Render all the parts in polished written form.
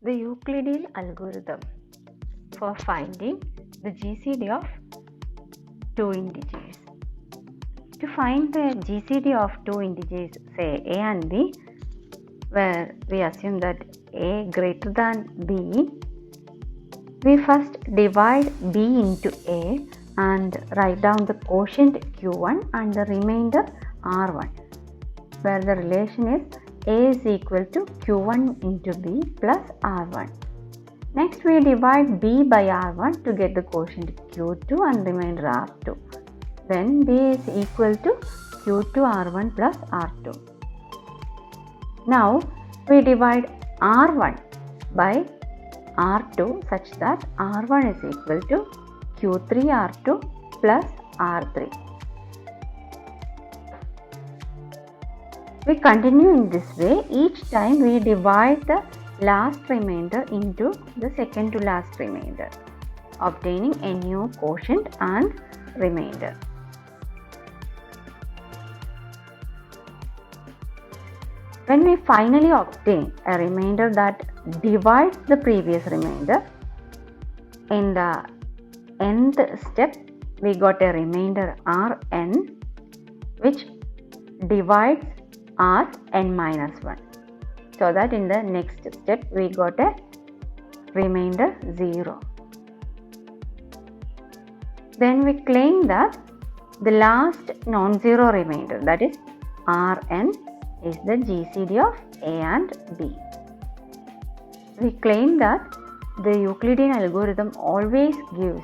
The Euclidean algorithm for finding the GCD of two integers. To find the GCD of two integers, say a and b, where we assume that a greater than b, we first divide b into a and write down the quotient q1 and the remainder r1, where the relation is a is equal to q1 into b plus r1. Next, we divide b by r1 to get the quotient q2 and remainder r2. Then b is equal to q2 r1 plus r2. Now, we divide r1 by r2 such that r1 is equal to q3 r2 plus r3. We continue in this way. Each time we divide the last remainder into the second to last remainder, obtaining a new quotient and remainder. When we finally obtain a remainder that divides the previous remainder, in the nth step we got a remainder Rn which divides Rn minus 1. So that in the next step we got a remainder 0. Then we claim that the last non-zero remainder, that is Rn, is the GCD of a and b. We claim that the Euclidean algorithm always gives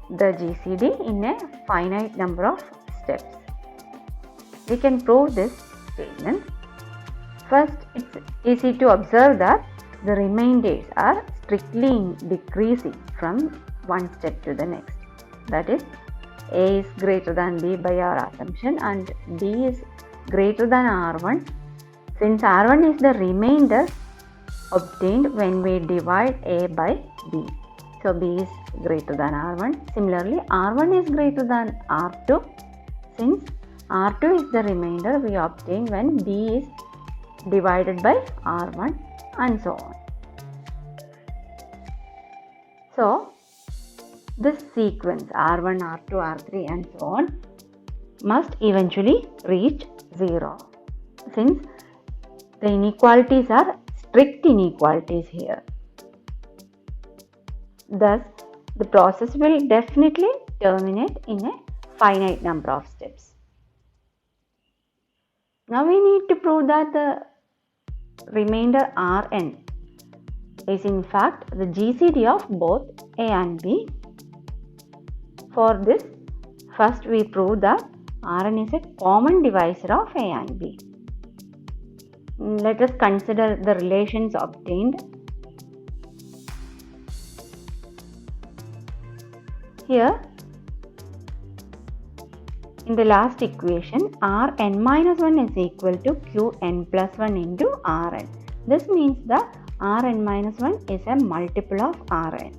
the GCD in a finite number of steps. We can prove this statement. First, it's easy to observe that the remainders are strictly decreasing from one step to the next. That is, a is greater than b by our assumption and b is greater than r1, since r1 is the remainder obtained when we divide a by b. So b is greater than r1. Similarly, r1 is greater than r2, since r2 is the remainder we obtain when b is divided by r1, and so on. So this sequence r1, r2, r3 and so on must eventually reach 0, since the inequalities are strict inequalities here. Thus, the process will definitely terminate in a finite number of steps. Now we need to prove that the remainder Rn is in fact the GCD of both a and b. For this, first we prove that Rn is a common divisor of a and b. Let us consider the relations obtained. Here, in the last equation, Rn minus 1 is equal to Qn plus 1 into Rn. This means that Rn minus 1 is a multiple of Rn.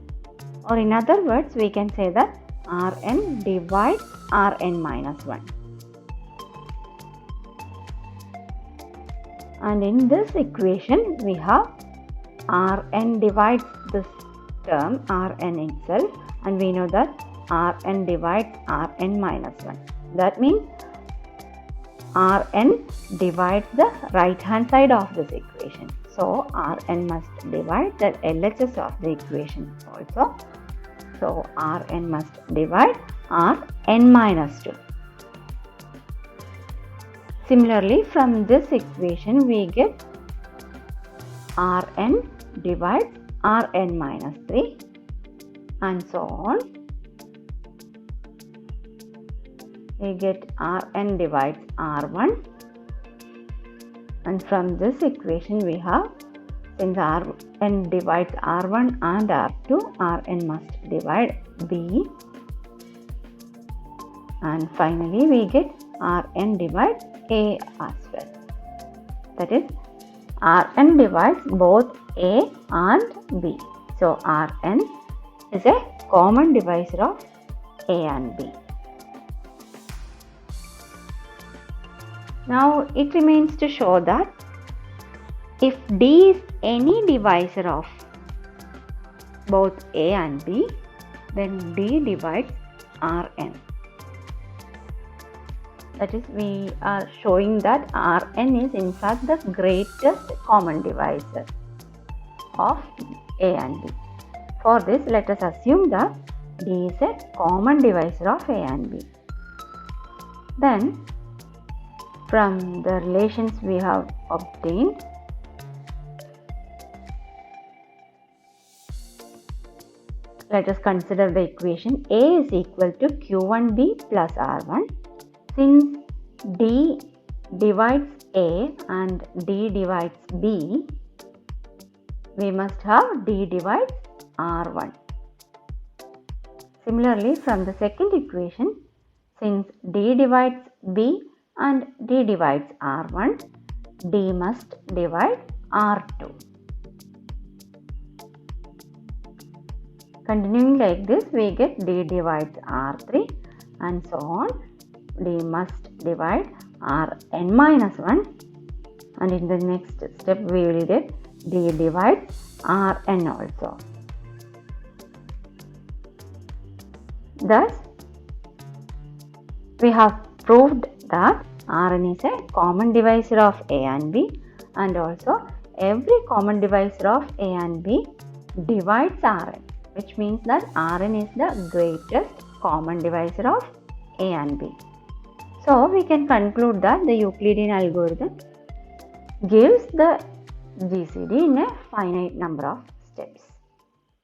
Or in other words, we can say that Rn divides Rn minus 1. And in this equation, we have Rn divides this term Rn itself, and we know that Rn divides Rn minus 1. That means Rn divides the right hand side of this equation. So Rn must divide the LHS of the equation also. So Rn must divide Rn minus 2. Similarly, from this equation we get Rn divides Rn minus 3 and so on. We get Rn divides R1, and from this equation we have, since Rn divides R1 and R2, Rn must divide B, and finally we get Rn divides A as well. That is, Rn divides both A and B. So Rn is a common divisor of A and B. Now it remains to show that If D is any divisor of both A and B, then D divides Rn. That is, we are showing that Rn is in fact the greatest common divisor of A and B. For this, let us assume that D is a common divisor of A and B. Then, from the relations we have obtained, let us consider the equation A is equal to Q1B plus R1. Since D divides A and D divides B, we must have D divides R1. Similarly, from the second equation, since D divides B and D divides R1, D must divide R2. Continuing like this, we get D divides R3 and so on. D must divide Rn minus 1, and in the next step we will get D divides Rn also. Thus, we have proved that Rn is a common divisor of A and B, and also every common divisor of A and B divides Rn, which means that Rn is the greatest common divisor of A and B. So, we can conclude that the Euclidean algorithm gives the GCD in a finite number of steps.